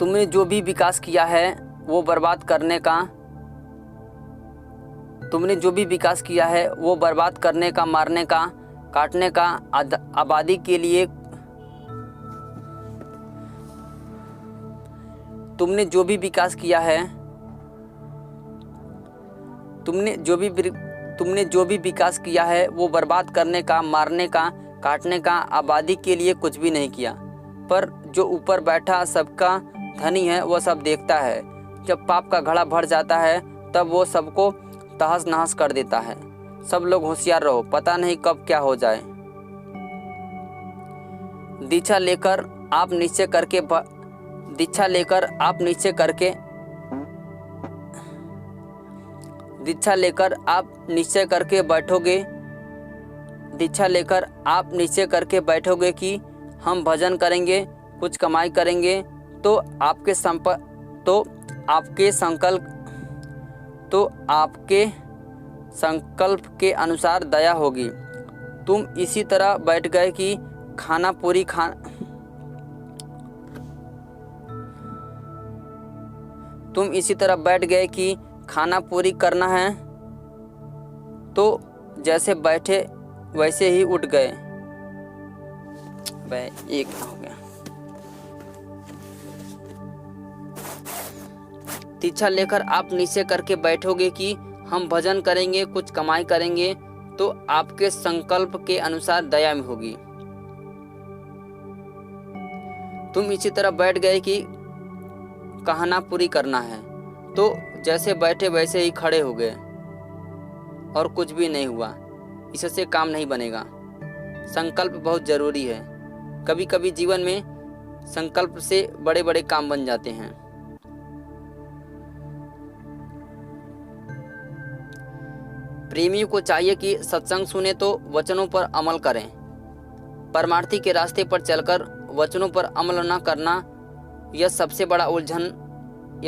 तुमने जो भी विकास किया है वो बर्बाद करने का तुमने जो भी विकास किया है वो बर्बाद करने का, मारने का, काटने का, आबादी के लिए तुमने जो भी विकास किया है तुमने जो भी विकास किया है वो बर्बाद करने का, मारने का, काटने का, आबादी के लिए कुछ भी नहीं किया। पर जो ऊपर बैठा सबका धनी है वह सब देखता है। जब पाप का घड़ा भर जाता है तब वो सबको तहस नहस कर देता है। सब लोग होशियार रहो, पता नहीं कब क्या हो जाए। दीक्षा लेकर आप निश्चय करके दीक्षा लेकर आप निश्चय करके बैठोगे कि हम भजन करेंगे, कुछ कमाई करेंगे, तो आपके संकल्प के अनुसार दया होगी। तुम इसी तरह बैठ गए कि खाना पूरी करना है, तो जैसे बैठे वैसे ही उठ गए। एक हो गया। दीक्षा लेकर आप निश्चय करके बैठोगे कि हम भजन करेंगे, कुछ कमाई करेंगे, तो आपके संकल्प के अनुसार दया में होगी। तुम इसी तरह बैठ गए कि कहना पूरी करना है, तो जैसे बैठे वैसे ही खड़े हो गए और कुछ भी नहीं हुआ। इससे काम नहीं बनेगा। संकल्प बहुत जरूरी है। कभी कभी जीवन में संकल्प से बड़े बड़े काम बन जाते हैं। प्रेमियों को चाहिए कि सत्संग सुने तो वचनों पर अमल करें। परमार्थी के रास्ते पर चलकर वचनों पर अमल न करना, यह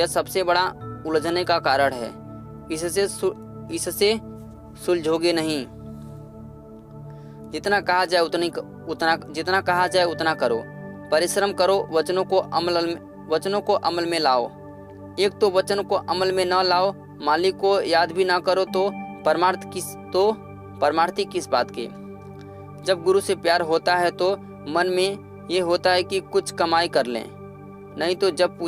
सबसे बड़ा उलझने का कारण है। इससे सुलझोगे नहीं। जितना कहा जाए उतना करो। परिश्रम करो, वचनों को अमल में लाओ। एक तो वचन को अमल में न लाओ, मालिक को याद भी ना करो, तो परमार्थी किस बात के। जब गुरु से प्यार होता है तो मन में ये होता है कि कुछ कमाई कर लें, नहीं तो जब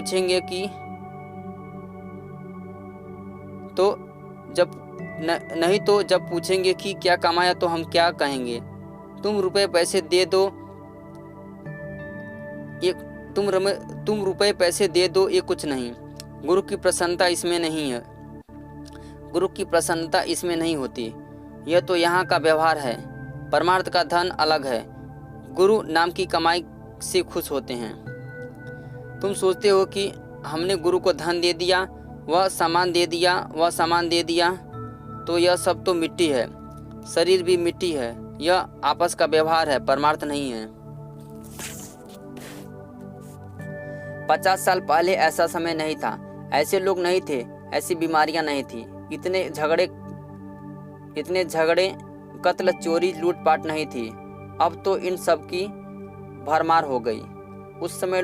पूछेंगे कि क्या कमाया तो हम क्या कहेंगे। तुम रुपए पैसे दे दो, ये कुछ नहीं। गुरु की प्रसन्नता इसमें नहीं होती। यह तो यहाँ का व्यवहार है। परमार्थ का धन अलग है। गुरु नाम की कमाई से खुश होते हैं। तुम सोचते हो कि हमने गुरु को धन दे दिया, वह सामान दे दिया, तो यह सब तो मिट्टी है। शरीर भी मिट्टी है। यह आपस का व्यवहार है, परमार्थ नहीं है। 50 साल पहले ऐसा समय नहीं था, ऐसे लोग नहीं थे, ऐसी बीमारियां नहीं थी, इतने झगड़े, कत्ल, चोरी, लूटपाट नहीं थी। अब तो इन सब की भरमार हो गई। उस समय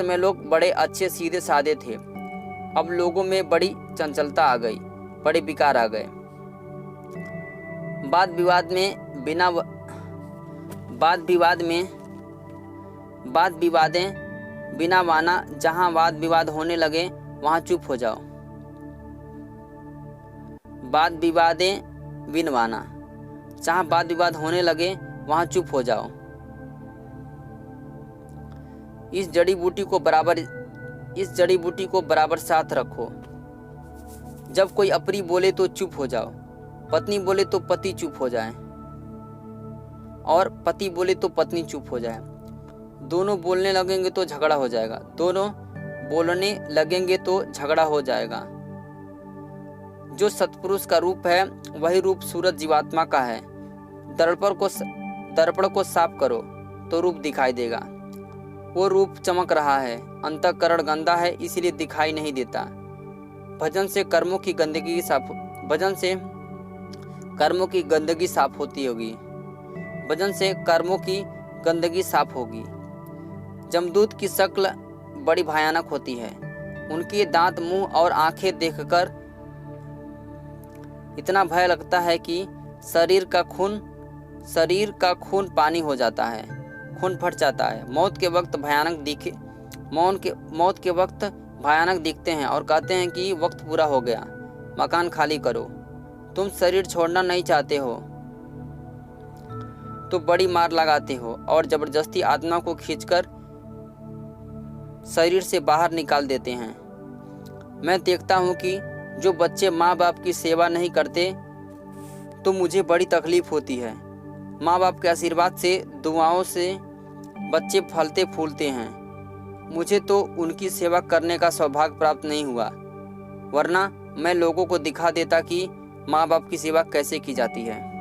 लोग बड़े अच्छे सीधे साधे थे। अब लोगों में बड़ी चंचलता आ गई, बड़े विकार आ गए। वाद विवादें बिना माना, जहां वाद विवाद होने लगे वहां चुप हो जाओ। वाद विवादें बिन माना, जहां वाद विवाद होने लगे वहां चुप हो जाओ। इस जड़ी बूटी को बराबर साथ रखो। जब कोई अपरी बोले तो चुप हो जाओ, पत्नी बोले तो पति चुप हो जाए, और पति बोले तो पत्नी चुप हो जाए। दोनों बोलने लगेंगे तो झगड़ा हो जाएगा। जो सत्पुरुष का रूप है वही रूप सूरज जीवात्मा का है। दर्पण को साफ करो तो रूप दिखाई देगा। वो रूप चमक रहा है, अंतःकरण गंदा है इसलिए दिखाई नहीं देता। भजन से कर्मों की गंदगी साफ होती होगी। भजन से कर्मों की गंदगी साफ होगी। जमदूत की शक्ल बड़ी भयानक होती है। उनके दांत, मुंह और आंखें देखकर इतना भय लगता है कि शरीर का खून पानी हो जाता है, खून फट जाता है। मौत के वक्त भयानक दिखते हैं और कहते हैं कि वक्त पूरा हो गया, मकान खाली करो। तुम शरीर छोड़ना नहीं चाहते हो तो बड़ी मार लगाते हो और जबरदस्ती आत्मा को खींचकर शरीर से बाहर निकाल देते हैं। मैं देखता हूँ कि जो बच्चे माँ बाप की सेवा नहीं करते तो मुझे बड़ी तकलीफ होती है। माँ बाप के आशीर्वाद से, दुआओं से बच्चे फलते फूलते हैं। मुझे तो उनकी सेवा करने का सौभाग्य प्राप्त नहीं हुआ, वरना मैं लोगों को दिखा देता कि माँ बाप की सेवा कैसे की जाती है।